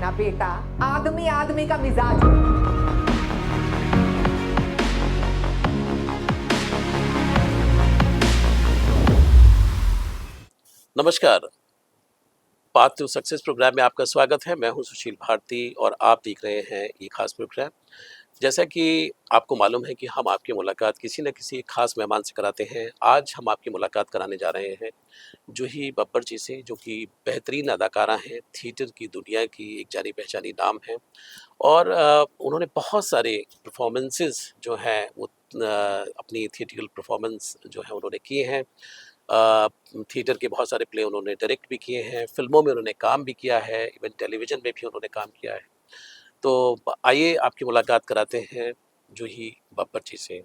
ना बेटा, आदमी आदमी का मिजाज। नमस्कार, पाथ टू सक्सेस प्रोग्राम में आपका स्वागत है। मैं हूं सुशील भारती और आप देख रहे हैं ये खास प्रोग्राम। जैसा कि आपको मालूम है कि हम आपकी मुलाकात किसी न किसी खास मेहमान से कराते हैं। आज हम आपकी मुलाकात कराने जा रहे हैं जूही बब्बर जी से, जो कि बेहतरीन अदाकारा हैं, थिएटर की दुनिया की एक जानी पहचानी नाम है। और उन्होंने बहुत सारे परफॉर्मेंसेस जो हैं वो अपनी थिएट्रिकल परफॉर्मेंस जो है उन्होंने किए हैं। थिएटर के बहुत सारे प्ले उन्होंने डायरेक्ट भी किए हैं, फिल्मों में उन्होंने काम भी किया है, इवन टेलीविज़न में भी उन्होंने काम किया है। तो आइए आपकी मुलाकात कराते हैं जूही बब्बर जी से।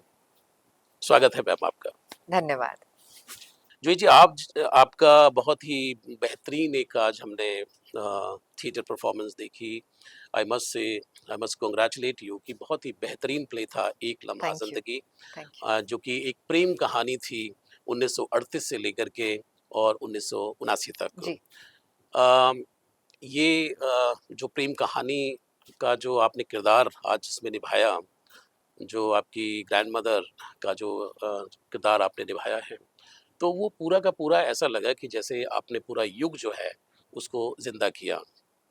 स्वागत है मैम आपका। धन्यवाद। जूही जी, आपका बहुत ही बेहतरीन एक आज हमने थिएटर परफॉर्मेंस देखी। I must say, I must congratulate you कि बहुत ही बेहतरीन प्ले था एक लम्हा थैंक यू। ज़िंदगी, थैंक यू। जो कि एक प्रेम कहानी थी 1938 से लेकर के और 1979 तक। जी। अम, ये जो प्रेम कहानी का जो आपने किरदार आज इसमें निभाया, जो आपकी ग्रैंडमदर का जो किरदार आपने निभाया है, तो वो पूरा का पूरा ऐसा लगा कि जैसे आपने पूरा युग जो है उसको ज़िंदा किया।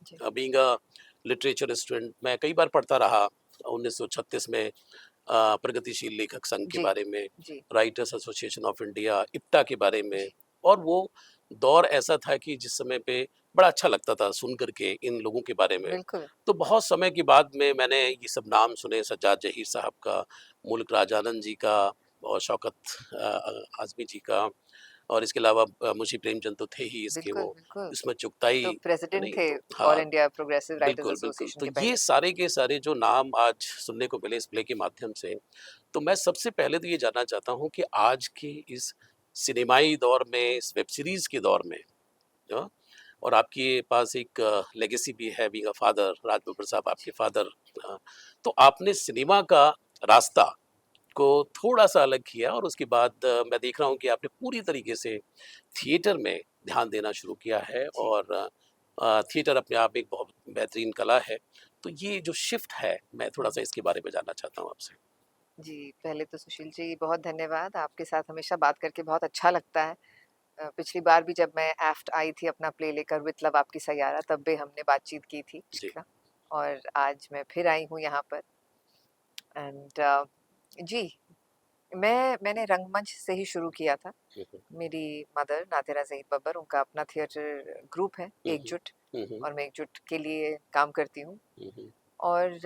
जी। बीइंग अ लिटरेचर स्टूडेंट, मैं कई बार पढ़ता रहा 1936 में प्रगतिशील लेखक संघ के जी। बारे में, जी। Writers association of India IPTA के बारे में। जी। और वो दौर ऐसा था कि जिस समय पे बड़ा अच्छा लगता था सुन करके इन लोगों के बारे में। बिल्कुल। तो बहुत समय के बाद में मैंने ये सब नाम सुने, सज्जाद जहीर साहब का, मुल्क राजानंद जी का और शौकत आज़मी जी का, और इसके अलावा मुंशी प्रेमचंद तो थे ही इसके बिल्कुल। वो, बिल्कुल। इसमें चुगताई तो प्रेसिडेंट नहीं थे तो ऑल हाँ, इंडिया प्रोग्रेसिव राइटर्स बिल्कुल, बिल्कुल। एसोसिएशन तो के ये पहले। सारे के सारे जो नाम आज सुनने को मिले इस प्ले के माध्यम से, तो मैं सबसे पहले तो ये जानना चाहता हूँ कि आज के इस सिनेमाई दौर में, इस वेब सीरीज़ के दौर में, अ, और आपके पास एक लेगेसी भी है being a father, Raj Babbar साहब आपके जी। फादर, अ, तो आपने सिनेमा का रास्ता को थोड़ा-सा अलग किया और उसके बाद मैं देख रहा हूँ कि आपने पूरी तरीके से थिएटर में ध्यान देना शुरू किया है। जी। और थिएटर अपने आप में एक बहुत बेहतरीन कला है। तो ये जो शिफ्ट है, मैं थोड़ा-सा इसके बारे में जानना चाहता हूँ आपसे। जी, पहले तो सुशील जी बहुत धन्यवाद। आपके साथ हमेशा बात करके बहुत अच्छा लगता है। पिछली बार भी जब मैं एफ्ट आई थी अपना प्ले लेकर विथ लव आपकी सैयारा, तब भी हमने बातचीत की थी। जी। और आज मैं फिर आई हूँ यहाँ पर। एंड जी, मैंने रंगमंच से ही शुरू किया था। हुँ, हुँ। मेरी मदर नादिरा ज़हीर बब्बर, उनका अपना थिएटर ग्रुप है हुँ, हुँ। एकजुट, हुँ, हुँ। और मैं एकजुट के लिए काम करती हूँ। हुँ, हुँ। और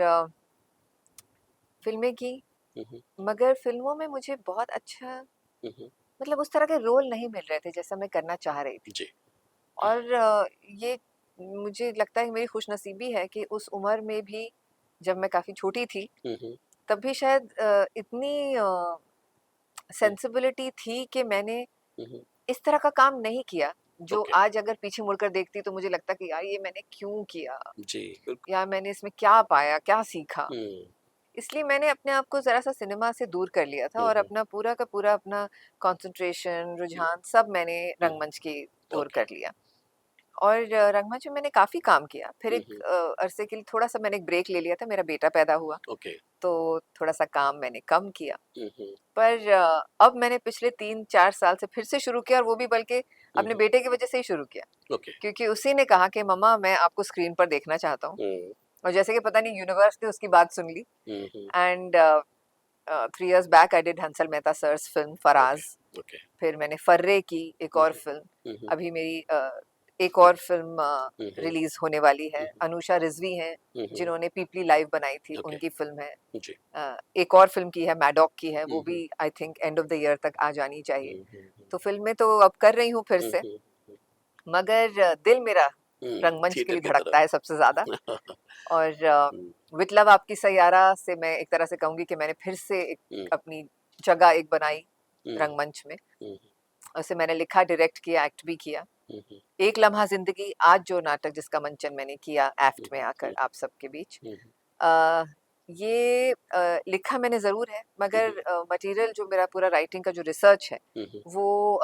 फ़िल्में की, हुँ, हुँ। मगर फ़िल्मों में मुझे बहुत अच्छा, हुँ, हुँ। मतलब उस तरह के रोल नहीं मिल रहे थे जैसा मैं करना चाह रही थी। जी। और ये मुझे लगता है मेरी खुशनसीबी है कि उस उम्र में भी, जब मैं काफ़ी छोटी थी, हुँ, हुँ। तब भी शायद इतनी हुँ, सेंसिबिलिटी थी कि मैंने हुँ, हुँ। इस तरह का काम नहीं किया, जो ओके। आज अगर पीछे मुड़कर देखती तो मुझे लगता कि यार ये मैंने क्यों किया? जी, बिल्कुल। या मैंने इसमें क्या पाया, क्या सीखा? हुँ। इसलिए मैंने अपने आप को ज़रा-सा सिनेमा से दूर कर लिया था हुँ, और हुँ। अपना पूरा का पूरा अपना कंसंट्रेशन, हुँ, रुझान सब मैंने हुँ। रंगमंच की ओर ओके। कर लिया। और रंगमंच में मैंने काफ़ी काम किया। फिर हुँ, एक हुँ। अरसे के लिए थोड़ा-सा मैंने एक ब्रेक ले लिया था, मेरा बेटा पैदा हुआ, ओके। तो थोड़ा-सा काम मैंने कम किया। हुँ, हुँ। पर अब मैंने पिछले 3-4 साल से फिर से शुरू किया, और वो भी बल्कि हुँ, अपने हुँ। बेटे की वज़ह से ही शुरू किया। ओके। क्योंकि उसी ने कहा कि मम्मा मैं आपको स्क्रीन पर देखना चाहता हूँ। हुँ। और जैसे कि पता नहीं यूनिवर्स ने उसकी बात सुन ली। Hmm, hmm. And 3 years back I did Hansal Mehta sir's film okay, Faraz. Okay. फिर मैंने फर्रे की एक हुँ, और हुँ। फिल्म। हुँ, हुँ। अभी मेरी एक और फिल्म हुँ, हुँ। रिलीज़ होने वाली है। हुँ, हुँ। अनुषा रिज़वी हैं, हुँ, हुँ। जिन्होंने पीपली लाइव बनाई थी, ओके। उनकी फिल्म है। जी। एक और फिल्म की है, मैडॉक की है, हुँ, वो हुँ। भी I think end of the year तक आ जानी चाहिए। हुँ, हुँ, हुँ। तो फ़िल्में तो अब कर रही हूँ फिर हुँ, से, हुँ, हुँ। मगर दिल मेरा हुँ, रंगमंच के थिएटर लिए की धड़कता है सबसे ज़्यादा। तरफ। और हुँ, विथ लव आपकी सैयारा से मैं एक तरह से कहूँगी कि मैंने फिर से एक हुँ, अपनी जगह एक बनाई हुँ, रंगमंच में। हुँ, उसे मैंने लिखा, डायरेक्ट किया, एक्ट भी किया। हुँ, हुँ, एक लम्हा ज़िंदगी, आज जो नाटक जिसका मंचन मैंने किया हुँ, एफ्ट में आकर हुँ, आप सबके बीच, हुँ, अ, ये लिखा मैंने ज़रूर है, हुँ, मगर हुँ, मटीरियल जो मेरा पूरा राइटिंग का जो रिसर्च है, हुँ, हुँ, वो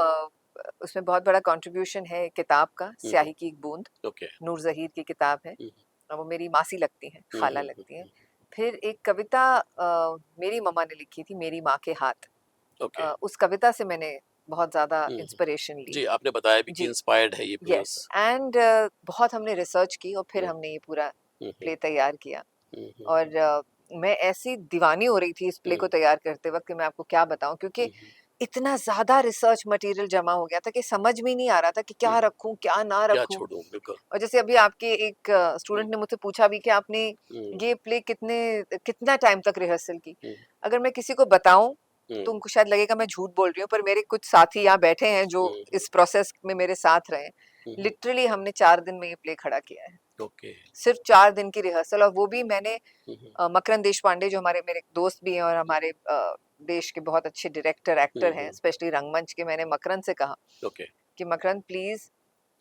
उसमें बहुत बड़ा कंट्रीब्यूशन है किताब का, हुँ, हुँ। स्याही की एक बूंद, ओके। नूर ज़हीर की किताब है। हुँ, वो मेरी मासी लगती हैं, हुँ, खाला हुँ, हुँ, लगती हैं। हुँ। फिर एक कविता मेरी मम्मा ने लिखी थी, मेरी माँ के हाथ। ओके। उस कविता से मैंने बहुत ज़्यादा हुँ, हुँ। इंस्पिरेशन ली। जी, आपने बताया भी कि जी, इंस्पायर्ड है ये यस, प्लेस। एंड बहुत हमने रिसर्च की और फिर हुँ, हमने ये पूरा हुँ, हुँ, प्ले तैयार किया। हुँ, हुँ, और मैं ऐसी दीवानी हो रही थी इस प्ले हुँ, को तैयार करते वक़्त कि मैं आपको क्या बताऊँ, क्योंकि हुँ, हुँ, इतना ज़्यादा रिसर्च मटेरियल जमा हो गया था कि समझ में ही नहीं आ रहा था कि हुँ। क्या रखूँ, क्या ना क्या रखूँ। छोड़ूँ? बिल्कुल। और जैसे अभी आपके एक हुँ, स्टूडेंट ने मुझसे पूछा भी कि आपने हुँ, ये प्ले कितना टाइम तक रिहर्सल की? हुँ, अगर मैं किसी को बताऊँ हुँ, तो उनको शायद लगेगा मैं झूठ बोल रही हूँ, पर मेरे कुछ साथी यहाँ बैठे हैं जो हुँ, हुँ, इस प्रोसेस में मेरे साथ रहे हैं। हुँ, हुँ। लिटरली हमने 4 दिन में ये प्ले खड़ा किया है। ओके। सिर्फ 4 दिन की रिहर्सल, और वो भी मैंने हुँ, हुँ, मकरंद देशपांडे जो हमारे मेरे दोस्त भी हैं और हमारे देश के बहुत अच्छे डायरेक्टर, हुँ, एक्टर हैं, हुँ। स्पेशली रंगमंच के, मैंने मकरंद से कहा ओके। कि मकरंद प्लीज़,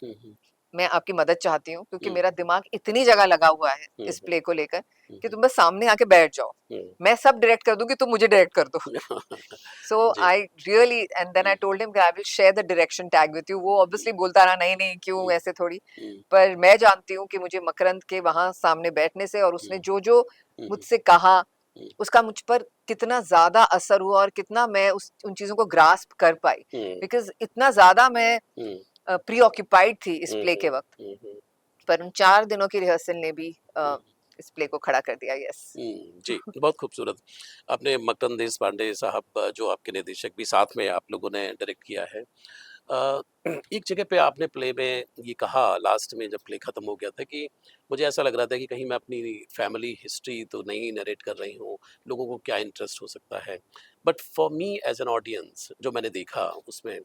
हुँ, हुँ, मैं आपकी मदद चाहती हूँ, क्योंकि हुँ, मेरा दिमाग इतनी जगह लगा हुआ है हुँ, इस हुँ, प्ले को लेकर हुँ, कि हुँ, तुम बस सामने आके बैठ जाओ। हुँ। मैं सब डायरेक्ट कर दूँगी, तुम मुझे डायरेक्ट कर दो। सो जी। I really, and then I hmm, told him कि I will share the direction tag with you. वो हुँ, ऑब्वियसली बोलता रहा, नहीं नहीं क्यों हुँ, ऐसे थोड़ी। हुँ, पर मैं जानती हूँ कि मुझे मकरंद के वहां सामने बैठने से और हुँ, उसने जो जो हुँ, हुँ, मुझसे कहा, हुँ, उसका मुझ पर कितना ज्यादा असर हुआ और कितना मैं उस उन चीजों को ग्रास्प कर पाई, हुँ, बिकॉज इतना ज्यादा मैं हुँ, प्री ऑक्यूपाइड थी इस हुँ, प्ले हुँ, के वक्त। हुँ, हुँ, पर उन 4 दिनों की रिहर्सल ने भी हुँ। इस प्ले को खड़ा कर दिया। यस। जी, बहुत खूबसूरत। आपने मकरंद देश पांडे साहब जो आपके निर्देशक भी साथ में आप लोगों ने डायरेक्ट किया है। अ, एक जगह पे आपने प्ले में ये कहा लास्ट में जब प्ले खत्म हो गया था कि मुझे ऐसा लग रहा था कि कहीं मैं अपनी फैमिली हिस्ट्री तो नहीं नरेट कर रही हूँ, लोगों को क्या इंटरेस्ट हो सकता है। But for me as an audience जो मैंने देखा उसमें,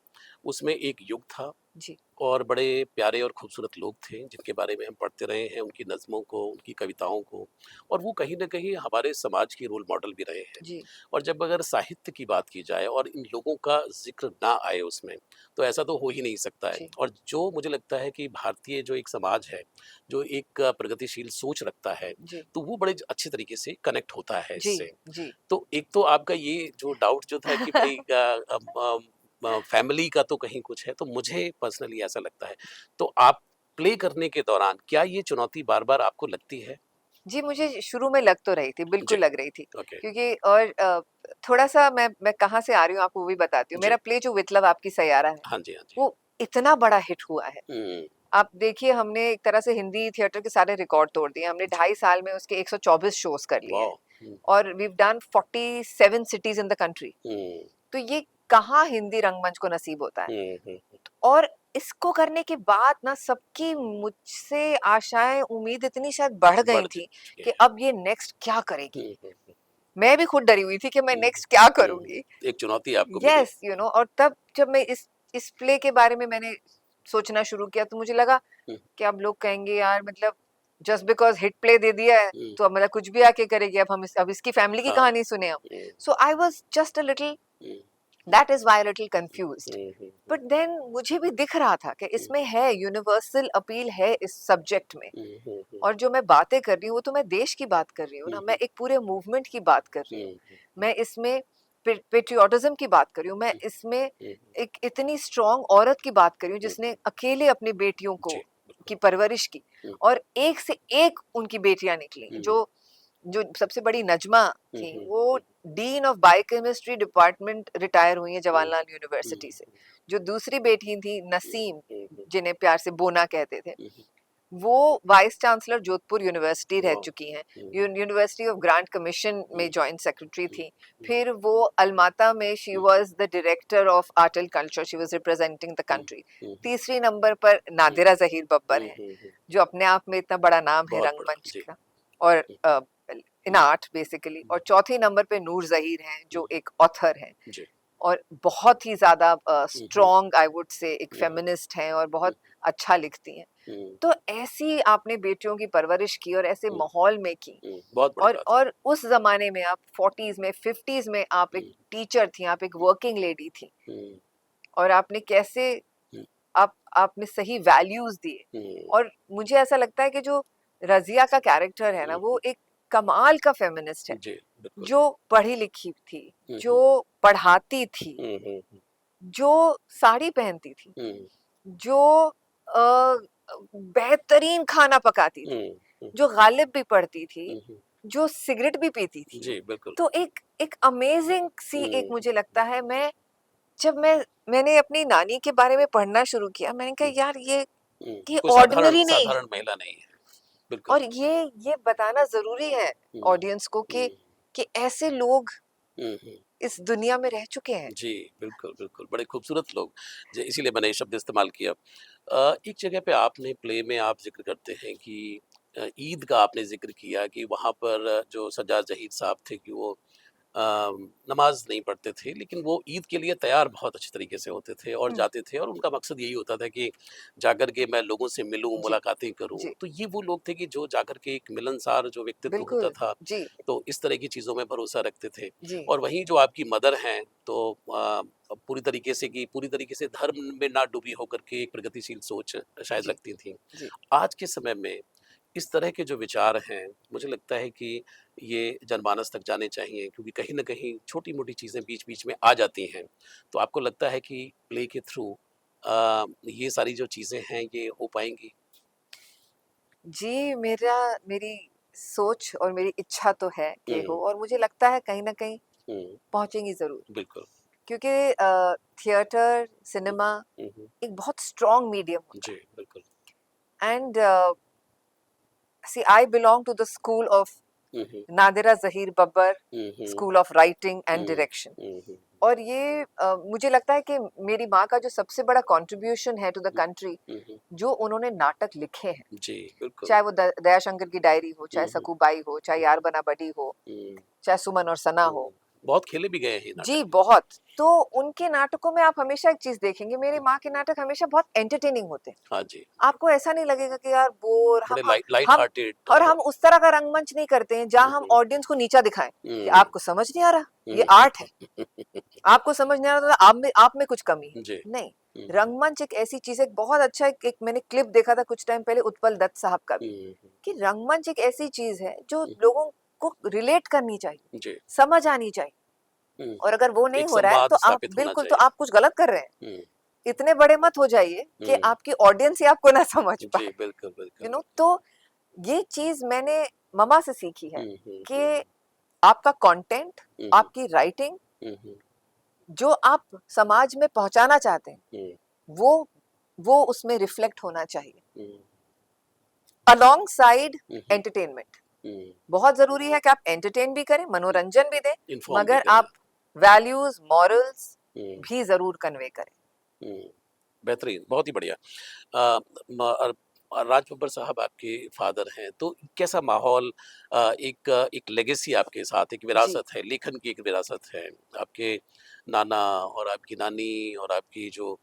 उसमें एक युग था जी, और बड़े प्यारे और खूबसूरत लोग थे जिनके बारे में हम पढ़ते रहे हैं, उनकी नज़्मों को, उनकी कविताओं को, और वो कहीं न कहीं हमारे समाज के रोल मॉडल भी रहे हैं। जी, और जब अगर साहित्य की बात की जाए और इन लोगों का ज़िक्र ना आए उसमें, तो ऐसा तो हो ही नहीं सकता है। जी, और जो मुझे लगता है कि भारतीय जो एक समाज है, जो एक प्रगतिशील सोच रखता है, जी, तो वो बड़े अच्छे तरीके से कनेक्ट होता है जी, इससे। जी। तो एक तो आपका ये जो डाउट जो था कि भई फैमिली का तो कहीं कुछ है, तो मुझे पर्सनली ऐसा लगता है। तो आप प्ले करने के दौरान क्या ये चुनौती बार-बार आपको लगती है? जी, मुझे शुरू में लग तो रही थी, जी, बिल्कुल लग रही थी। ओके। क्योंकि और थोड़ा-सा मैं कहाँ से आ रही हूँ आपको वो भी बताती हूँ। जी। मेरा प्ले जो विथ लव आपकी सैयारा है, हाँ जी, हाँ जी। वो इतना बड़ा हिट हुआ है। हुँ, आप देखिए, हमने एक तरह से हिंदी थिएटर के सारे रिकॉर्ड तोड़ दिए। हमने जी। 2.5 साल में उसके 124 शोज़ कर लिए हैं, वाओ! हुँ, और we have done 47 cities in the country. Hmm, तो ये कहाँ हिंदी रंगमंच को नसीब होता है। हुँ, हुँ, हुँ। और इसको करने के बाद ना सबकी मुझसे आशाएँ, उम्मीद इतनी शायद बढ़ बढ़ गई च थी चुके कि हैं। अब ये नेक्स्ट क्या हुँ, करेगी? हुँ, हुँ, मैं भी खुद डरी हुई थी कि मैं हुँ, नेक्स्ट क्या हुँ, हुँ। करूँगी? एक चुनौती आपको मिली। यस, यू नो, और तब जब मैं इस प्ले के बारे में मैंने सोचना शुरू किया तो मुझे लगा हुँ, कि अब लोग कहेंगे यार, मतलब जस्ट बिकॉज़ हिट प्ले दे दिया है हुँ, तो अब मतलब कुछ भी आके करेगी, अब इसकी फैमिली की हाँ, कहानी सुने हम। Hmm, so I was just a little, hmm, that is why a little confused. Hmm, hmm, hmm, but then मुझे भी दिख रहा था कि हुँ, इसमें है यूनिवर्सल अपील है इस सब्जेक्ट में। हुँ, हुँ, हुँ, और जो मैं बातें कर रही हूँ वो तो मैं देश की बात कर रही हूँ हुँ, ना, मैं हुँ, एक पूरे मूवमेंट की बात कर रही हूँ। हुँ, हुँ, मैं इसमें पेट्रियोटिज्म की बात कर रही हूँ, मैं इसमें हुँ, एक इतनी स्ट्रांग औरत की बात कर रही हूँ हुँ, जिसने अकेले अपनी बेटियों को जी, की बिल्कुल। परवरिश की, हुँ, और एक से एक उनकी बेटियां निकली। हुँ, जो जो सबसे बड़ी नजमा हुँ, थी, हुँ, वो hmm, dean of biochemistry department retire हुई है हुँ, जवाहरलाल हुँ, यूनिवर्सिटी से। जो दूसरी बेटी थी हुँ, नसीम, हुँ, हुँ, जिन्हें प्यार से बोना कहते थे, हुँ, हुँ, वो वाइस चांसलर जोधपुर यूनिवर्सिटी रह वाह! चुकी हैं। हुँ, यूनिवर्सिटी ऑफ ग्रांट कमीशन हुँ, में जॉइंट सेक्रेटरी हुँ, थी। हुँ, फिर वो अलमाता में she hmm, was the director of art and culture, she was representing the hmm, country. Hmm, तीसरी नंबर पर हुँ, नादिरा जहीर बब्बर हुँ, हैं, हुँ, हुँ, जो अपने आप में इतना बड़ा नाम है बहुत बड़ा, रंगमंच जी। का और हुँ, इन हुँ, आर्ट बेसिकली। और हुँ, चौथी नंबर पे नूर जहीर हैं, हुँ, जो एक ऑथर हैं जी। और बहुत ही ज्यादा हुँ, हुँ, स्ट्रॉन्ग, आई वुड से एक हुँ, हुँ, फेमिनिस्ट हैं और हुँ, बहुत अच्छा लिखती हैं। हुँ, तो ऐसी आपने बेटियों की परवरिश की और ऐसे हुँ, माहौल में की। हुँ, बहुत बड़ी बात है। और उस जमाने में आप 40s में 50s में आप एक हुँ, टीचर थी, आप एक हुँ, वर्किंग लेडी थी, हुँ, और आपने कैसे हुँ, आपने सही वैल्यूज दिए। हुँ, और मुझे ऐसा लगता है कि जो रजिया का कैरेक्टर है ना, हुँ, वो हुँ, एक कमाल का फेमिनिस्ट है, जी, बिल्कुल। जो पढ़ी लिखी थी, हुँ, जो हुँ, पढ़ाती थी, हुँ, हुँ, हुँ, जो साड़ी पहनती थी, हुँ, जो बेहतरीन खाना पकाती थी, हुँ, जो गालिब भी पढ़ती थी, हुँ। जो सिगरेट भी पीती थी। जी, बिल्कुल। तो एक एक अमेजिंग सी एक हुँ, मुझे लगता है, जब मैंने अपनी नानी के बारे में पढ़ना शुरू किया, मैंने कहा हुँ, यार हुँ। ये कोई साधारण ऑर्डिनरी नहीं है। साधारण महिला नहीं है। बिल्कुल। और ये बताना ज़रूरी है हुँ, ऑडियंस को हुँ, कि ऐसे लोग हुँ, हुँ। इस दुनिया में रह चुके हैं। जी, बिल्कुल, बिल्कुल, बड़े खूबसूरत लोग, ज इसीलिए मैंने ये शब्द इस्तेमाल किया। एक जगह पे आपने प्ले में आप ज़िक्र करते हैं कि ईद का आपने ज़िक्र किया कि वहाँ पर जो सज्जाद ज़हीर साहब थे कि वो अ, नमाज़ नहीं पढ़ते थे, लेकिन वो ईद के लिए तैयार बहुत अच्छे तरीके से होते थे और हुँ, जाते थे और उनका मकसद यही होता था कि जाकर के मैं लोगों से मिलूँ, जी, मुलाकातें करूँ। जी, तो ये वो लोग थे कि जो जाकर के एक मिलनसार जो व्यक्तित्व होता बिल्कुल, था, जी, तो इस तरह की चीज़ों में भरोसा रखते थे। जी, और वहीं जो आपकी मदर हैं, तो पूरी तरीके से धर्म में ना डूबी होकर के एक प्रगतिशील सोच शायद जी, रखती थीं। जी, आज के समय में इस तरह के जो विचार हैं, मुझे लगता है कि ये जनमानस तक जाने चाहिए क्योंकि कहीं न कहीं छोटी-मोटी चीज़ें बीच-बीच में आ जाती हैं। तो आपको लगता है कि प्ले के थ्रू ये सारी जो चीज़ें हैं, ये हो पाएँगी? जी, मेरी सोच और मेरी इच्छा तो है कि हो, हुँ, और मुझे लगता है कहीं न कहीं हुँ, पहुँचेंगी ज़रूर। बिल्कुल। क्योंकि थिएटर, हुँ, सिनेमा हुँ, हुँ। एक बहुत स्ट्रॉन्ग मीडियम होता जी, है। बिल्कुल। And see I belong to the school of hmm, hmm, Nadira Zaheer Babbar, hmm, hmm, school of writing and hmm, direction. Hmm, hmm, और ये मुझे लगता है कि मेरी माँ का जो सबसे बड़ा कंट्रीब्यूशन है टू द हुँ, कंट्री, हुँ, हुँ। जो उन्होंने नाटक लिखे हैं, जी, बिल्कुल। चाहे वो दयाशंकर की डायरी हो, चाहे हुँ, हुँ, सकुबाई हो, चाहे हुँ, यार बना बड़ी हो, हुँ, चाहे सुमन और सना हुँ। हो। बहुत खेले भी गए हैं ये नाटक। जी, बहुत। तो उनके नाटकों में आप हमेशा एक चीज़ देखेंगे, मेरी माँ के नाटक हमेशा बहुत एंटरटेनिंग होते हैं। हाँ जी, आपको ऐसा नहीं लगेगा कि यार बोर, बड़े लाइट हम हार्टेड और हम उस तरह का रंगमंच नहीं करते हैं जहाँ हुँ, हम हुँ, ऑडियंस को नीचा दिखाएँ, कि हुँ, आपको समझ नहीं आ रहा, ये हुँ, आर्ट है। आपको समझ नहीं आ रहा तो आप में कुछ कमी है। जी। नहीं, हुँ, रंगमंच एक ऐसी चीज़ है, बहुत अच्छा एक मैंने क्लिप देखा था कुछ टाइम पहले उत्पल दत्त साहब का भी, हुँ, हुँ, कि रंगमंच एक ऐसी चीज़ है जो हुँ, लोगों को रिलेट करनी चाहिए, जी। समझ आनी चाहिए। हुँ, और अगर वो नहीं एक हो रहा है संवाद तो आप स्थापित होना बिल्कुल, तो चाहिए। आप कुछ गलत कर रहे हैं। हुँ, इतने बड़े मत हो जाइए कि हुँ, आपकी ऑडियंस ही आपको ना समझ जी, पाए। बिल्कुल, बिल्कुल, तो बिल्कुल। ये चीज़ मैंने मम्मा से सीखी है हुँ, हुँ, हुँ, कि आपका कंटेंट, हुँ, हुँ, आपकी राइटिंग, हुँ, हुँ, जो आप समाज में पहुंचाना चाहते हैं, हुँ, वो वो उसमें रिफ्लेक्ट होना चाहिए, हुँ, अलोंग साइड हुँ, हुँ, एंटरटेनमेंट। हुँ, बहुत जरूरी है कि आप एंटरटेन भी करें, हुँ, मनोरंजन भी दें, इन्फॉर्म भी मगर करें। आप वैल्यूज, मॉरल्स हुँ, भी जरूर कन्वे करें। हुँ, बेहतरीन, बहुत ही बढ़िया। अ, म राज बब्बर साहब आपके फ़ादर हैं, तो कैसा माहौल एक लेगेसी आपके साथ, एक जी, विरासत है, लेखन की एक विरासत है। आपके नाना और आपकी नानी और आपकी जो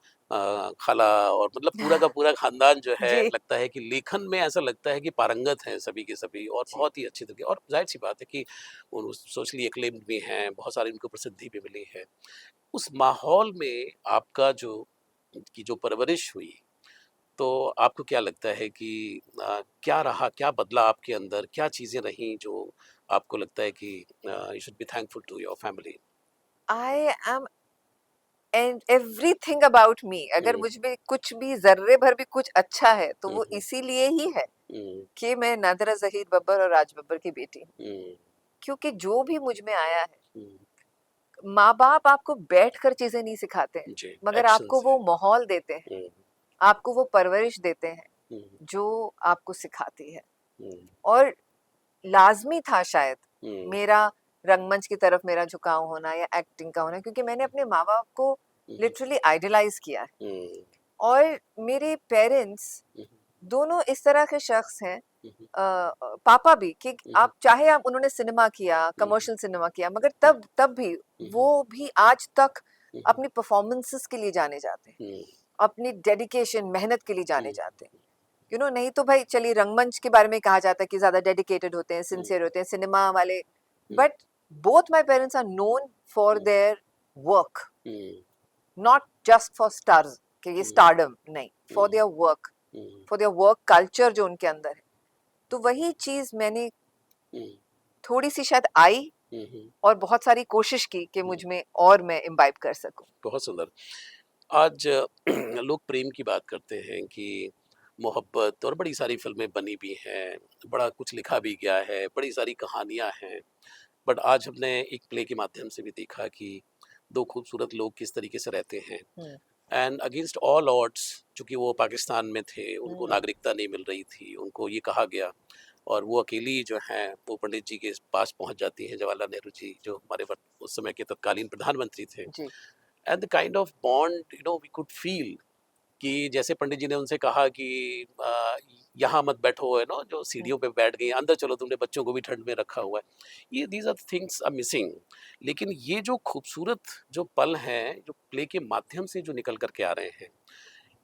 खाला और मतलब पूरा का पूरा ख़ानदान जो है, जी, लगता है कि लेखन में ऐसा लगता है कि पारंगत हैं सभी के सभी और जी, बहुत ही अच्छे तरीके और ज़ाहिर-सी बात है कि वो सोशली एक्लेम्ड भी हैं, बहुत सारी उनको प्रसिद्धि भी मिली है। उस माहौल में आपका जो की जो परवरिश हुई, तो आपको क्या लगता है कि क्या रहा, क्या बदला आपके अंदर, क्या चीज़ें रहीं जो आपको लगता है कि you should be thankful to your family? I am and everything about me, अगर हुँ, मुझ में कुछ भी जर्रे भर भी कुछ अच्छा है तो हुँ, वो हुँ, इसीलिए ही है हुँ, कि मैं नादरा जहीर बब्बर और राज बब्बर की बेटी हूँ। हुँ, क्योंकि जो भी मुझ में आया है, हुँ, माँ बाप आपको बैठकर चीजें नहीं सिखाते हैं, जी, मगर एक्शन आपको से। वो माहौल देते हैं, हुँ, आपको वो परवरिश देते हैं हुँ, जो आपको सिखाती है। हुँ, और लाजमी था शायद हुँ, मेरा रंगमंच की तरफ मेरा झुकाव होना या एक्टिंग का होना, क्योंकि मैंने अपने माँ बाप को हुँ, लिटरली आइडलाइज किया है। हुँ, और मेरे पेरेंट्स हुँ, दोनों इस तरह के शख्स हैं, हुँ, पापा भी, कि हुँ, आप उन्होंने सिनेमा किया, हुँ, कमर्शियल सिनेमा किया, मगर हुँ, तब तब भी हुँ, वो भी आज तक हुँ, अपनी परफॉर्मेंसेस के लिए जाने जाते हैं, हुँ, अपनी डेडिकेशन, मेहनत के लिए जाने हुँ, जाते हैं। नहीं तो भाई चलिए, रंगमंच के बारे में कहा जाता है कि ज्यादा डेडिकेटेड होते हैं, हुँ, सिंसियर होते हैं, सिनेमा वाले। Hmm, but both my parents are known for hmm, their work, hmm, not just for stars, कि ये हुँ, स्टारडम नहीं, for hmm, their work, hmm, for their work culture जो उनके अंदर है। तो वही चीज मैंने हुँ, थोड़ी सी शायद आई, हुँ, हुँ, और बहुत सारी कोशिश की कि हुँ, मुझ में और मैं इम्बाइब कर सकूं। बहुत सुंदर। आज लोग प्रेम की बात करते हैं कि मोहब्बत और बड़ी सारी फ़िल्में बनी भी हैं, बड़ा कुछ लिखा भी गया है, बड़ी सारी कहानियाँ हैं। बट आज हमने एक प्ले के माध्यम से भी देखा कि 2 खूबसूरत लोग किस तरीके से रहते हैं हुँ, एंड अगेंस्ट ऑल ऑड्स, चूँकि वो पाकिस्तान में थे, उनको हुँ, नागरिकता नहीं मिल रही थी, उनको ये कहा गया और वो अकेली जो हैं, वो पंडित जी के पास पहुँच जाती हैं, जवाहरलाल नेहरू जी, जो हमारे उस समय के तत्कालीन प्रधानमंत्री थे। जी। And the kind of bond we could feel कि जैसे पंडित जी ने उनसे कहा कि यहाँ मत बैठो, है ना, जो हुँ, सीढ़ियों पे बैठ गई, अंदर चलो, तुमने बच्चों को भी ठंड में रखा हुआ है। ये these are things are missing. लेकिन ये जो खूबसूरत जो पल हैं, जो प्ले के माध्यम से जो निकल करके आ रहे हैं,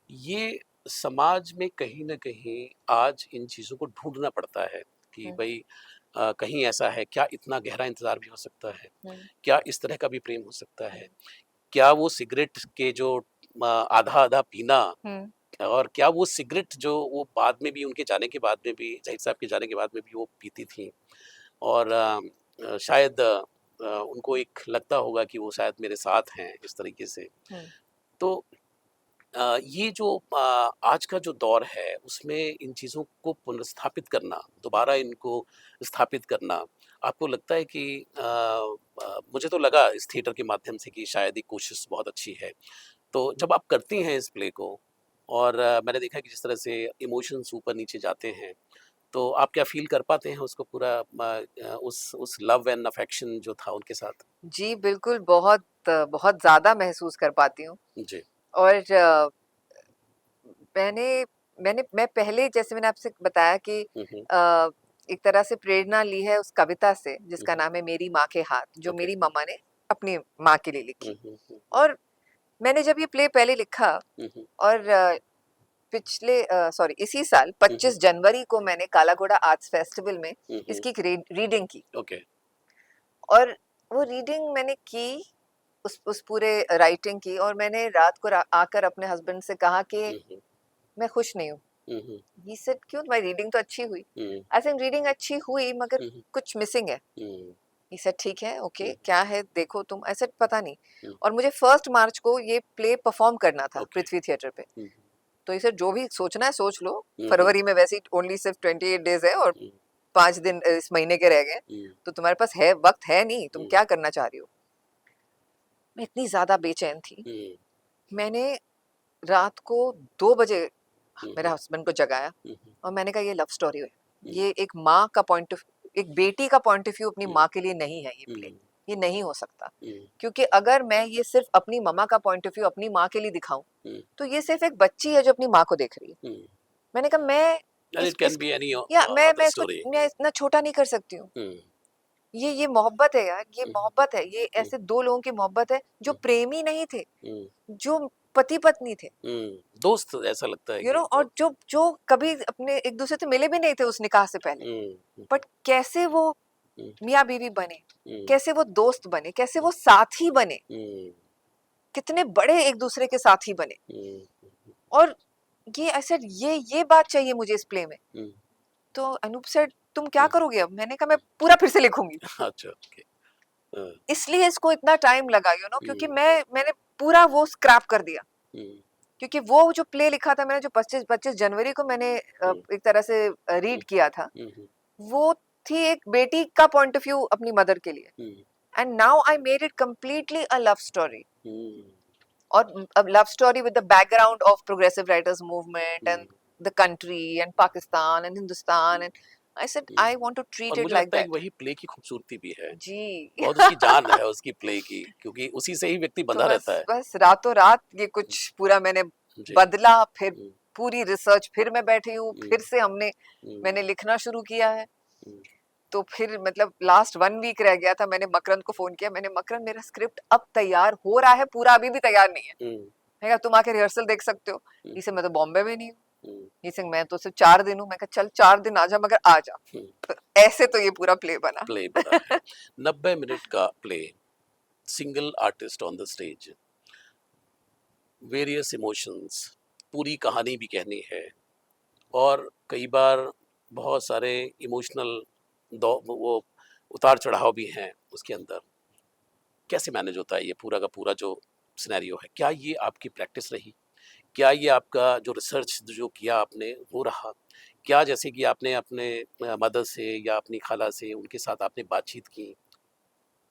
ये समाज में कहीं न कहीं आज इन चीज़ों को ढूँढना पड़ता है कि हुँ, भई कहीं ऐसा है, क्या इतना गहरा इंतज़ार भी हो सकता है? हुँ, क्या इस तरह का भी प्रेम हो सकता हुँ, है? क्या वो सिगरेट के जो आधा-आधा पीना हुँ, और क्या वो सिगरेट जो वो बाद में भी, उनके जाने के बाद में भी, ज़हीर साहब के जाने के बाद में भी वो पीती थीं और शायद उनको एक लगता होगा कि वो शायद मेरे साथ हैं, इस तरीके से। हुँ, तो ये जो आज का जो दौर है, उसमें इन चीज़ों को पुनर्स्थापित करना, हुँ। दोबारा इनको स्थापित करना, आपको लगता है कि मुझे तो लगा इस थिएटर के माध्यम से कि शायद ये कोशिश बहुत अच्छी है। तो जब आप करती हैं इस प्ले को और मैंने देखा कि जिस तरह से इमोशंस ऊपर-नीचे जाते हैं, तो आप क्या फ़ील कर पाते हैं उसको पूरा उस लव एंड अफेक्शन जो था उनके साथ? जी, बिल्कुल बहुत ज़्यादा महसूस कर पाती हूँ जी। और मैंने मैं पहले जैसे मैंने आपसे बताया कि हुँ, हुँ। अ, एक तरह से प्रेरणा ली है उस कविता से हुँ, जिसका हुँ। नाम है मेरी माँ के हाथ, जो ओके। मेरी मम्मा ने अपनी माँ के लिए हुँ, लिखी। हुँ, हुँ, और मैंने जब ये प्ले पहले लिखा हुँ, हुँ, और सॉरी इसी साल हुँ, हुँ, 25 जनवरी को मैंने काला घोड़ा आर्ट्स फेस्टिवल में हुँ, हुँ। इसकी एक रीडिंग की ओके। और वो रीडिंग मैंने की उस पूरे राइटिंग की और मैंने रात को आकर अपने हस्बैंड से कहा कि हुँ, हुँ, मैं खुश नहीं हूँ। हुँ, हुँ, ही सेड क्यों, तुम्हारी रीडिंग तो अच्छी हुई। हुँ, आई थिंक रीडिंग अच्छी हुई मगर हुँ, कुछ मिसिंग है। हुँ, ही सेड ठीक है, ओके, हुँ, क्या है देखो तुम। आई सेड पता नहीं। हुँ, और मुझे 1 मार्च को ये प्ले परफॉर्म करना था ओके। पृथ्वी थिएटर पे। हुँ, तो इसे जो भी सोचना है सोच लो। हुँ, हुँ, फरवरी में वैसे ही ओनली सिर्फ 28 डेज है और हुँ, 5 दिन इस महीने के रह गए। हुँ, तो तुम्हारे पास है वक्त, है नहीं, तुम हुँ, क्या करना चाह रही हो। मैं इतनी ज्यादा बेचैन थी। हुँ, मैंने रात को 2 बजे हुँ, मेरे हुँ, हस्बैंड को जगाया हुँ, और मैंने कहा ये लव स्टोरी है। हुँ, ये एक माँ का पॉइंट ऑफ, एक बेटी का पॉइंट ऑफ व्यू अपनी हुँ, माँ के लिए नहीं है ये हुँ, प्ले। ये नहीं हो सकता। हुँ, क्योंकि अगर मैं ये सिर्फ अपनी मम्मा का पॉइंट ऑफ व्यू अपनी माँ के लिए दिखाऊं हुँ, तो ये सिर्फ एक बच्ची है जो अपनी माँ को देख रही है। हुँ, मैंने कहा मैं एंड इट कैन इस बी एनी या अदर मैं इसको स्टोरी। मैं इतना छोटा नहीं कर सकती हूँ। हुँ, ये मोहब्बत है यार, ये हुँ, मोहब्बत है, ये हुँ, ऐसे 2 लोगों की मोहब्बत है जो हुँ, प्रेमी नहीं थे, हुँ, जो पति पत्नी थे। हुँ, दोस्त ऐसा लगता है कि और जो जो कभी अपने एक दूसरे से मिले भी नहीं थे उस निकाह से पहले। हुँ, हुँ, बट कैसे वो हुँ, मियाँ बीवी बने, हुँ, कैसे वो दोस्त बने, कैसे वो साथी बने, हुँ, कितने बड़े एक दूसरे के साथी बने। हुँ, और ये ऐसे ये बात चाहिए मुझे इस प्ले में। हुँ, तो अनूप सर तुम क्या हुँ, करोगे अब? मैंने कहा मैं पूरा फिर से लिखूंगी। अच्छा, ओके। हाँ, इसलिए इसको इतना टाइम लगा क्योंकि हुँ, मैंने पूरा वो स्क्रैप कर दिया। हुँ, क्योंकि वो जो प्ले लिखा था मैंने, जो 25 जनवरी को मैंने हुँ, एक तरह से हुँ, रीड किया था, हुँ, हुँ, वो थी एक बेटी का पॉइंट ऑफ व्यू अपनी मदर के लिए। Hmm, and now I made it completely a love story. Hmm, और अब love story with the background of progressive writers movement hmm, and the country and Pakistan and Hindustan and I said hmm. I want to treat और it मुझे like लगता है कि that. वही play की खूबसूरती भी है। जी। बहुत उसकी जान है उसकी प्ले की, क्योंकि उसी से ही व्यक्ति तो बंधा रहता बस है। बस रातों रात ये कुछ पूरा मैंने जी। बदला। फिर हुँ, पूरी रिसर्च फिर मैं बैठी हूँ, हुँ, फिर से हुँ, मैंने लिखना शुरू किया है। हुँ, तो फिर मतलब लास्ट 1 वीक रह गया था। मैंने मकरंद को फोन किया, मैंने मकरंद मेरा स्क्रिप्ट अब तैयार हो रहा है पूरा, अभी भी तैयार नहीं है। हुँ, मैं कहा तुम आके रिहर्सल देख सकते हो। हुँ, इसे मैं तो बॉम्बे में नहीं हूँ। हुँ, इसे मैं तो सिर्फ 4 दिन हूँ। मैं कहा चल 4 दिन आ जा मगर आ जा। हुँ, तो ऐसे तो ये पूरा प्ले बना। प्ले बना है। 90 मिनट का play, single artist on the stage, various emotions, पूरी कहानी भी कहनी है और कई बार बहुत सारे इमोशनल दौ वो उतार-चढ़ाव भी हैं उसके अंदर। कैसे मैनेज होता है ये पूरा का पूरा जो सिनेरियो है? क्या ये आपकी प्रैक्टिस रही? क्या ये आपका जो रिसर्च जो किया आपने वो रहा? क्या जैसे कि आपने अपने मदर से या अपनी खाला से उनके साथ आपने बातचीत की?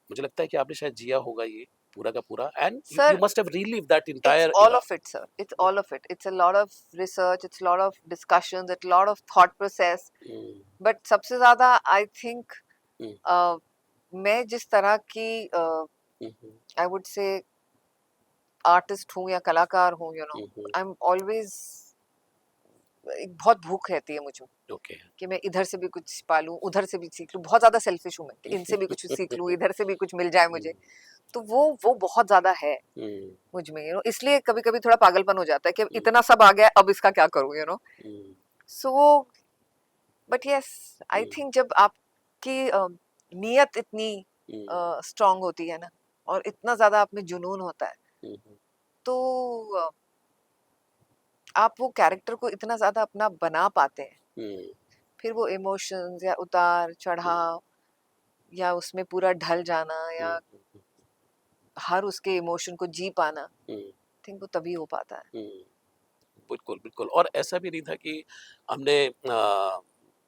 मुझे लगता है कि आपने शायद जिया होगा ये पूरा का पूरा and you sir, must have relieved that it's entire all era. of it, sir. It's all of it. It's a lot of research, it's a lot of discussions, it's a lot of thought process. Hmm, But सबसे ज़्यादा I think हुँ, मैं जिस तरह की हुँ, हुँ, I would say artist हूँ या कलाकार हूँ, हुँ, हुँ, आई एम ऑलवेज, एक बहुत भूख रहती है मुझे ओके। कि मैं इधर से भी कुछ पालूं, उधर से भी सीख लूं। बहुत ज्यादा सेल्फिश हूँ मैं कि इनसे भी कुछ सीख लूं, इधर से भी कुछ मिल जाए हुँ, मुझे। तो वो बहुत ज्यादा है हुँ, मुझ में, इसलिए कभी कभी थोड़ा पागलपन हो जाता है कि हुँ, इतना सब आ गया, अब इसका क्या करूं, hmm, so. But yes, I hmm, think जब आपकी नीयत इतनी हुँ, स्ट्रांग होती है ना, और इतना ज्यादा आप में जुनून होता है, हुँ, हुँ, तो आप वो कैरेक्टर को इतना ज्यादा अपना बना पाते हैं। हुँ, फिर वो इमोशंस या उतार हुँ, चढ़ाव या उसमें पूरा ढल जाना, हुँ, या हुँ, हर उसके इमोशन को जी पाना, हुँ, थिंक वो तभी हो पाता है। हुँ। बिल्कुल, बिल्कुल और ऐसा भी नहीं था कि हमने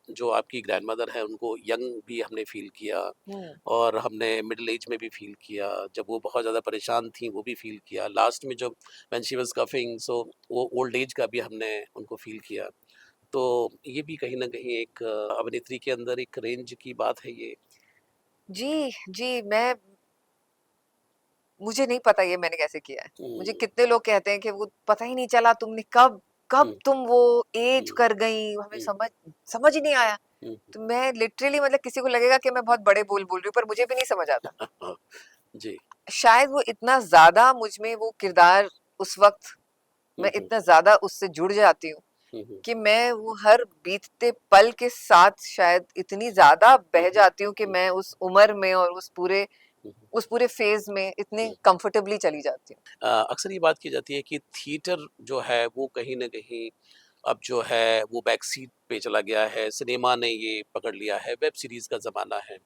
जो आपकी ग्रैंडमदर है उनको यंग भी हमने फ़ील किया हम्म। और हमने मिडल एज में भी फ़ील किया, जब वो बहुत ज़्यादा परेशान थीं वो भी फ़ील किया, लास्ट में जब व्हेन शी वाज़ कफिंग सो वो ओल्ड एज का भी हमने उनको फ़ील किया। तो ये भी कहीं न कहीं एक अभिनेत्री के अंदर एक रेंज की बात है ये। जी जी, मैं, मुझे नहीं पता ये मैंने कैसे किया है। मुझे हुँ, कितने लोग कहते हैं कि वो पता ही नहीं चला तुमने कब कब हुँ, तुम वो एज हुँ, कर गई, हमें हुँ, समझ समझ ही नहीं आया। हुँ, तो मैं लिटरली, मतलब किसी को लगेगा कि मैं बहुत बड़े बोल रही हूँ, पर मुझे भी नहीं समझ आता। हाँ, जी। शायद वो इतना ज्यादा मुझ में वो किरदार, उस वक्त हुँ, मैं हुँ, इतना ज्यादा उससे जुड़ जाती हूँ हुँ, हुँ, कि मैं वो हर बीतते पल के साथ शायद इतनी ज्यादा हुँ, बह हुँ, जाती हूँ कि हुँ, मैं उस उम्र में और हुँ, हुँ, उस पूरे फेज में इतने हुँ। कंफर्टेबली चली जाती हूँ। अक्सर ये बात की जाती है कि थिएटर जो है वो कहीं न कहीं अब जो है वो बैक सीट पे चला गया है, सिनेमा ने ये पकड़ लिया है, वेब सीरीज़ का ज़माना है।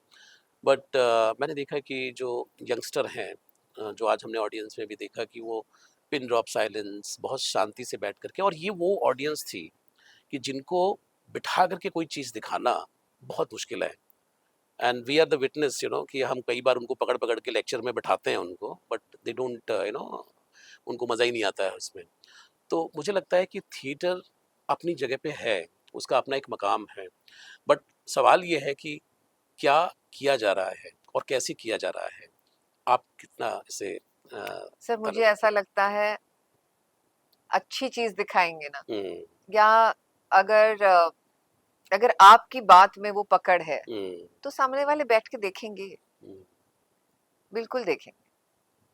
बट मैंने देखा कि जो यंगस्टर हैं जो आज हमने ऑडियंस में भी देखा कि वो पिन ड्रॉप साइलेंस बहुत शांति से बैठ कर के और ये वो ऑडियंस थी कि जिनको बिठा कर के कोई चीज़ दिखाना बहुत मुश्किल है। And we are the witness कि हम कई बार उनको पकड़-पकड़ के लेक्चर में बिठाते हैं उनको बट दे डोंट उनको मज़ा ही नहीं आता है उसमें। तो मुझे लगता है कि थिएटर अपनी जगह पे है, उसका अपना एक मकाम है। बट सवाल ये है कि क्या किया जा रहा है और कैसे किया जा रहा है? आप कितना इसे सर, फॉलो मुझे करते ऐसा हैं? लगता है, अच्छी चीज दिखाएंगे ना, हुँ, या अगर अगर आपकी बात में वो पकड़ है, हुँ, तो सामने वाले बैठ के देखेंगे, हुँ, बिल्कुल देखेंगे।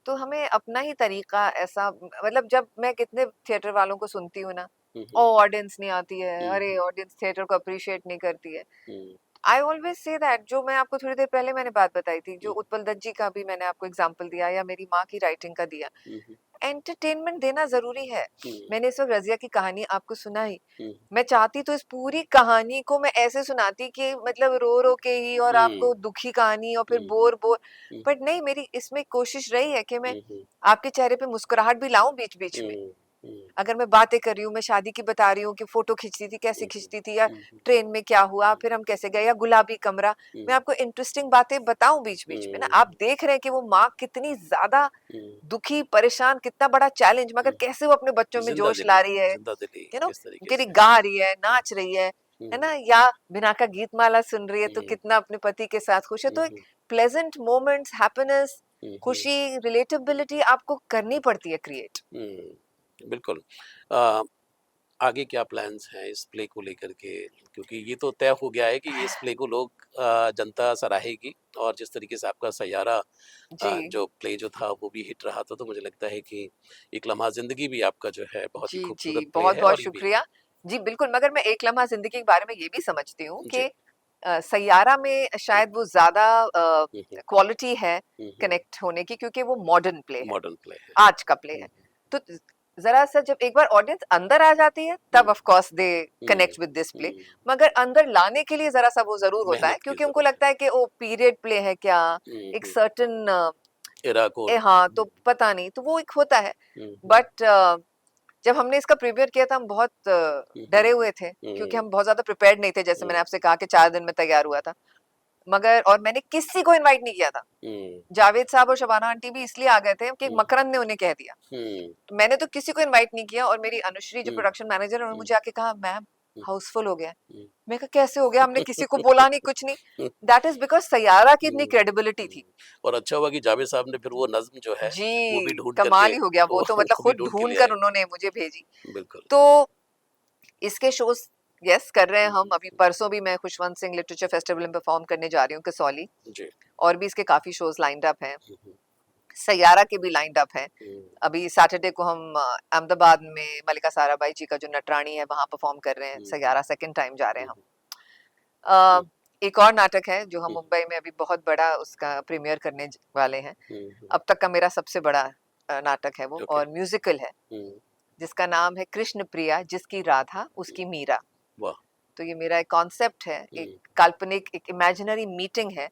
तो हमें अपना ही तरीका ऐसा, मतलब जब मैं कितने थिएटर वालों को सुनती हूँ ना, हुँ, ओ हुँ, ऑडियंस नहीं आती है, हुँ, अरे हुँ, ऑडियंस थिएटर को अप्रिशिएट नहीं करती है। हुँ, आई ऑलवेज से दैट, जो मैं आपको थोड़ी देर पहले मैंने बात बताई थी, जो हुँ, उत्पल दत्त जी का भी मैंने आपको एग्जांपल दिया, या मेरी माँ की राइटिंग का दिया, हुँ, हुँ, एंटरटेनमेंट देना जरूरी है। हुँ, मैंने इस वक्त रजिया की कहानी आपको सुनाई, हुँ, मैं चाहती तो इस पूरी कहानी को मैं ऐसे सुनाती कि मतलब रो रो के ही, और हुँ, आपको दुखी कहानी, और फिर हुँ, बोर बोर। हुँ, बट नहीं, मेरी इसमें कोशिश रही है कि मैं हुँ, हुँ, आपके चेहरे पे मुस्कुराहट भी लाऊं बीच बीच में। हुँ, हुँ, अगर मैं बातें कर रही हूँ, मैं शादी की बता रही हूँ कि फोटो खींचती थी, कैसे हुँ, खींचती थी, या हुँ, हुँ, ट्रेन में क्या हुआ, हुँ, फिर हम कैसे गए, या गुलाबी कमरा, मैं हुँ, आपको इंटरेस्टिंग बातें बताऊं बीच बीच में ना। हुँ, आप देख रहे हैं कि वो माँ कितनी ज्यादा हुँ, दुखी, परेशान, कितना बड़ा चैलेंज, मगर हुँ। कैसे वो अपने बच्चों में जोश ला रही है, ज़िंदा दिली यू नो, किस तरीके कि से। गा रही है, हुँ, नाच रही है हुँ, ना, या बिना का गीत माला सुन रही है, तो हुँ, कितना अपने पति के साथ खुश है। हुँ, तो एक हुँ, प्लेजेंट मोमेंट्स, हैप्पीनेस, हुँ, हुँ, खुशी, रिलेटेबिलिटी आपको करनी पड़ती है क्रिएट। हुँ, बिल्कुल। अ, आगे क्या प्लान्स हैं इस प्ले को लेकर के? क्योंकि ये तो तय हो गया है कि इस प्ले को लोग जनता सराहेगी और जिस तरीके से आपका सैयारा जी जो प्ले जो था वो भी हिट रहा था, तो मुझे लगता है कि एक लम्हा ज़िंदगी भी आपका जो है बहुत ही जी खूबसूरत जी, प्ले बहुत है बहुत और ये भी शुक्रिया। जी बिल्कुल, मगर मैं एक लम्हा जिंदगी के बारे में ये भी समझती हूँ कि जी। सैयारा में हुँ, शायद वो ज्यादा हुँ, हुँ, क्वालिटी है हुँ, हुँ, कनेक्ट होने की, क्योंकि वो मॉडर्न प्ले है, मॉडर्न प्ले है। आज का प्ले हुँ, है। तो जरा सा जब एक बार ऑडियंस अंदर आ जाती है, हुँ, तब of course they hmm, connect with this play. Hmm, मगर अंदर लाने के लिए जरा सा वो जरूर होता है, मेहनत की क्योंकि उनको ज़रूरत है। लगता है कि ओ पीरियड प्ले है क्या, हुँ, एक हुँ, सर्टन इरा को हाँ, हुँ, तो पता नहीं, तो वो एक होता है। हुँ, हुँ, बट जब हमने इसका प्रीमियर किया था हम बहुत डरे हुए थे क्योंकि हम बहुत ज्यादा प्रिपेयर्ड नहीं थे, जैसे मैंने आपसे कहा कि 4 दिन में तैयार हुआ था, मगर और मैंने किसी को इनवाइट नहीं किया था। जावेद साहब और शबाना आंटी भी इसलिए आ गए थे कि मकरंद ने उन्हें कह दिया, तो मैंने तो किसी को इनवाइट नहीं किया। और मेरी अनुश्री जो प्रोडक्शन मैनेजर है, उन्होंने मुझे आके कहा मैम हाउसफुल हो गया। मैं कहा कैसे हो गया, हमने किसी को बोला नहीं, कुछ नहीं। दैट इज बिकॉज सैयारा की इतनी क्रेडिबिलिटी थी। और अच्छा हुआ कि जावेद साहब ने फिर वो नज्म जो है वो भी जी ढूंढ कमाल करके ही हो गया वो तो, मतलब वो भी खुद ढूंढ के ढूंढ ले कर आए। उन्होंने मुझे भेजी। बिल्कुल। तो इसके शोज यस कर रहे हैं हम। अभी परसों भी मैं खुशवंत सिंह लिटरेचर फेस्टिवल में परफॉर्म करने जा रही हूँ कसौली, जी। और भी इसके काफी शोज लाइंड अप हैं। सैयारा के भी लाइंड अप हैं। अभी सैटरडे को हम अहमदाबाद में मलिका साराभाई जी का जो नटरानी है वहां परफॉर्म कर रहे हैं। सैयारा सेकंड टाइम जा रहे हैं हम। एक और नाटक है जो हम मुंबई में अभी बहुत बड़ा उसका प्रीमियर करने वाले हैं। अब तक का मेरा सबसे बड़ा नाटक है वो, और म्यूजिकल है जिसका नाम है कृष्ण प्रिया जिसकी राधा उसकी मीरा। तो ये मेरा एक कॉन्सेप्ट है, एक काल्पनिक, एक इमेजिनरी मीटिंग है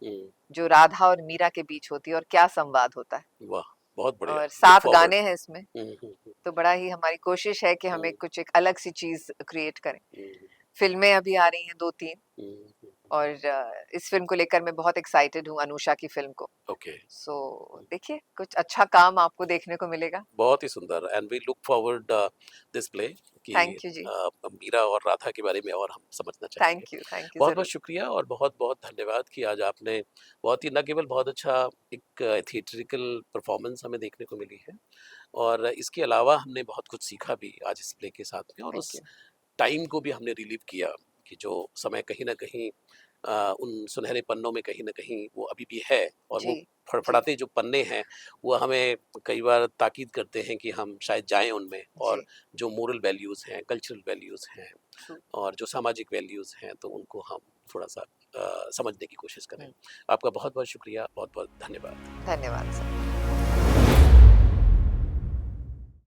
जो राधा और मीरा के बीच होती है, और क्या संवाद होता है। वाह, बहुत बढ़िया। और 7 गाने हैं इसमें। तो बड़ा ही हमारी कोशिश है कि हमें कुछ एक अलग सी चीज क्रिएट करें। फिल्में अभी आ रही हैं 2-3, और इस फिल्म को लेकर मैं बहुत एक्साइटेड हूँ, अनुषा की फिल्म को। सो देखिए कुछ अच्छा काम आपको देखने को मिलेगा। बहुत ही सुंदर, and we look forward this play कि थैंक यू जी। मीरा और राधा के बारे में और हम समझना चाहेंगे। थैंक यू बहुत बहुत शुक्रिया और बहुत बहुत धन्यवाद कि आज आपने बहुत ही न केवल बहुत अच्छा एक थिएट्रिकल परफॉर्मेंस हमें देखने को मिली है, और इसके अलावा हमने बहुत कुछ सीखा भी आज इस प्ले के साथ में, और उस टाइम को भी हमने रिलीव किया कि जो समय कहीं ना कहीं उन सुनहरे पन्नों में कहीं ना कहीं वो अभी भी है, और वो फड़फड़ाते जो पन्ने हैं वो हमें कई बार ताकीद करते हैं कि हम शायद जाएं उनमें, और जो मोरल वैल्यूज़ हैं, कल्चरल वैल्यूज़ हैं, और जो सामाजिक वैल्यूज़ हैं, तो उनको हम थोड़ा सा समझने की कोशिश करें। आपका बहुत बहुत शुक्रिया, बहुत बहुत धन्यवाद। धन्यवाद सर।